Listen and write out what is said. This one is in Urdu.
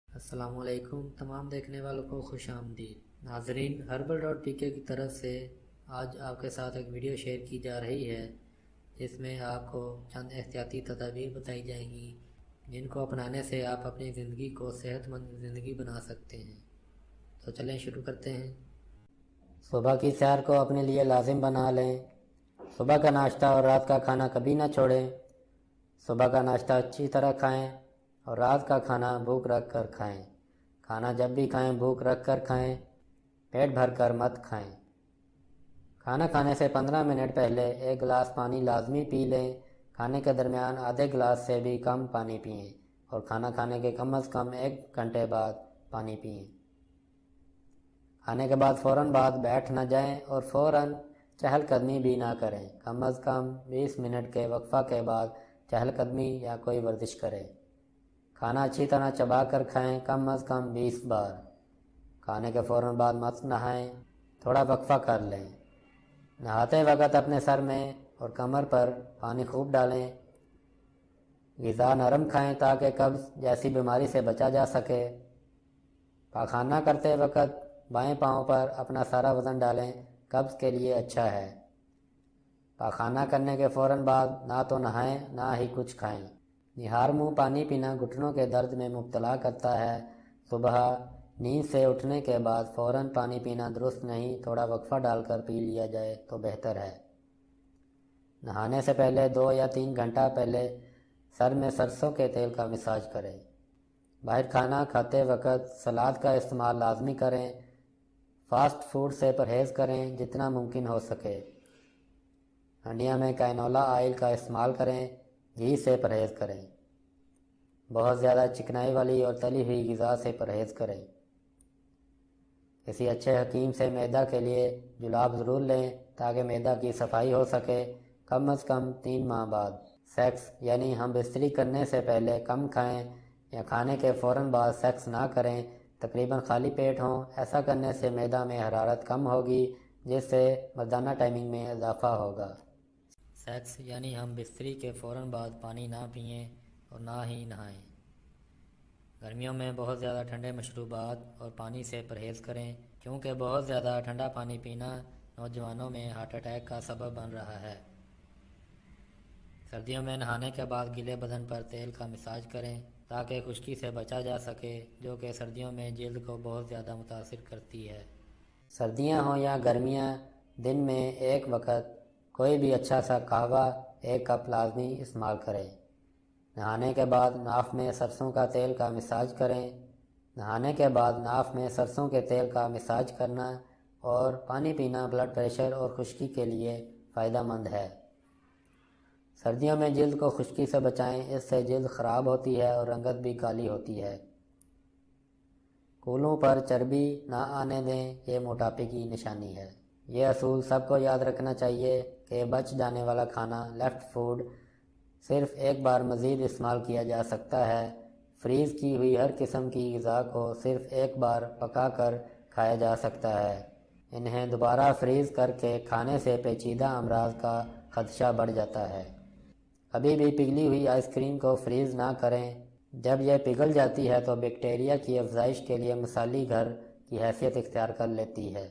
السلام علیکم تمام دیکھنے والوں کو خوش آمدید ناظرین، herbal.pk کی طرف سے آج آپ کے ساتھ ایک ویڈیو شیئر کی جا رہی ہے جس میں آپ کو چند احتیاطی تدابیر بتائی جائیں گی جن کو اپنانے سے آپ اپنی زندگی کو صحت مند زندگی بنا سکتے ہیں۔ تو چلیں شروع کرتے ہیں۔ صبح کی سیر کو اپنے لیے لازم بنا لیں۔ صبح کا ناشتہ اور رات کا کھانا کبھی نہ چھوڑیں۔ صبح کا ناشتہ اچھی طرح کھائیں اور رات کا کھانا بھوک رکھ کر کھائیں۔ کھانا جب بھی کھائیں بھوک رکھ کر کھائیں، پیٹ بھر کر مت کھائیں۔ کھانا کھانے سے 15 منٹ پہلے 1 گلاس پانی لازمی پی لیں۔ کھانے کے درمیان آدھے گلاس سے بھی کم پانی پئیں اور کھانا کھانے کے کم از کم 1 گھنٹے بعد پانی پئیں۔ کھانے کے بعد فوراً بعد بیٹھ نہ جائیں اور فوراً چہل قدمی بھی نہ کریں۔ کم از کم 20 منٹ کے وقفہ کے بعد چہل قدمی یا کوئی ورزش کریں۔ کھانا اچھی طرح چبا کر کھائیں، کم از کم 20 بار۔ کھانے کے فوراً بعد مت نہائیں، تھوڑا وقفہ کر لیں۔ نہاتے وقت اپنے سر میں اور کمر پر پانی خوب ڈالیں۔ غذا نرم کھائیں تاکہ قبض جیسی بیماری سے بچا جا سکے۔ پاخانہ کرتے وقت بائیں پاؤں پر اپنا سارا وزن ڈالیں، قبض کے لیے اچھا ہے۔ پاخانہ کرنے کے فوراً بعد نہ تو نہائیں نہ ہی کچھ کھائیں۔ نہار منہ پانی پینا گھٹنوں کے درد میں مبتلا کرتا ہے۔ صبح نیند سے اٹھنے کے بعد فوراً پانی پینا درست نہیں، تھوڑا وقفہ ڈال کر پی لیا جائے تو بہتر ہے۔ نہانے سے پہلے 2 یا 3 گھنٹہ پہلے سر میں سرسوں کے تیل کا مساج کریں۔ باہر کھانا کھاتے وقت سلاد کا استعمال لازمی کریں۔ فاسٹ فوڈ سے پرہیز کریں جتنا ممکن ہو سکے۔ ہنڈیاں میں کینولا آئل کا استعمال کریں، گھی سے پرہیز کریں۔ بہت زیادہ چکنائی والی اور تلی ہوئی غذا سے پرہیز کریں۔ کسی اچھے حکیم سے معدہ کے لیے جلاب ضرور لیں تاکہ معدہ کی صفائی ہو سکے۔ کم از کم 3 ماہ بعد سیکس یعنی ہم بستری کرنے سے پہلے کم کھائیں یا کھانے کے فوراً بعد سیکس نہ کریں، تقریباً خالی پیٹ ہوں۔ ایسا کرنے سے معدہ میں حرارت کم ہوگی جس سے مردانہ ٹائمنگ میں اضافہ ہوگا۔ سیکس یعنی ہم بستری کے فوراً بعد پانی نہ پئیں اور نہ ہی نہائیں۔ گرمیوں میں بہت زیادہ ٹھنڈے مشروبات اور پانی سے پرہیز کریں کیونکہ بہت زیادہ ٹھنڈا پانی پینا نوجوانوں میں ہارٹ اٹیک کا سبب بن رہا ہے۔ سردیوں میں نہانے کے بعد گیلے بدن پر تیل کا مساج کریں تاکہ خشکی سے بچا جا سکے جو کہ سردیوں میں جلد کو بہت زیادہ متاثر کرتی ہے۔ سردیاں ہوں یا گرمیاں، دن میں ایک وقت کوئی بھی اچھا سا قہوہ 1 کپ لازمی استعمال کریں۔ نہانے کے بعد ناف میں سرسوں کا تیل کا مساج کریں۔ نہانے کے بعد ناف میں سرسوں کے تیل کا مساج کرنا اور پانی پینا بلڈ پریشر اور خشکی کے لیے فائدہ مند ہے۔ سردیوں میں جلد کو خشکی سے بچائیں، اس سے جلد خراب ہوتی ہے اور رنگت بھی کالی ہوتی ہے۔ کولوں پر چربی نہ آنے دیں، یہ موٹاپے کی نشانی ہے۔ یہ اصول سب کو یاد رکھنا چاہیے کہ بچ جانے والا کھانا لیفٹ فوڈ صرف ایک بار مزید استعمال کیا جا سکتا ہے۔ فریز کی ہوئی ہر قسم کی غذا کو صرف ایک بار پکا کر کھایا جا سکتا ہے۔ انہیں دوبارہ فریز کر کے کھانے سے پیچیدہ امراض کا خدشہ بڑھ جاتا ہے۔ کبھی بھی پگھلی ہوئی آئس کریم کو فریز نہ کریں۔ جب یہ پگھل جاتی ہے تو بیکٹیریا کی افزائش کے لیے مثالی گھر کی حیثیت اختیار کر لیتی ہے۔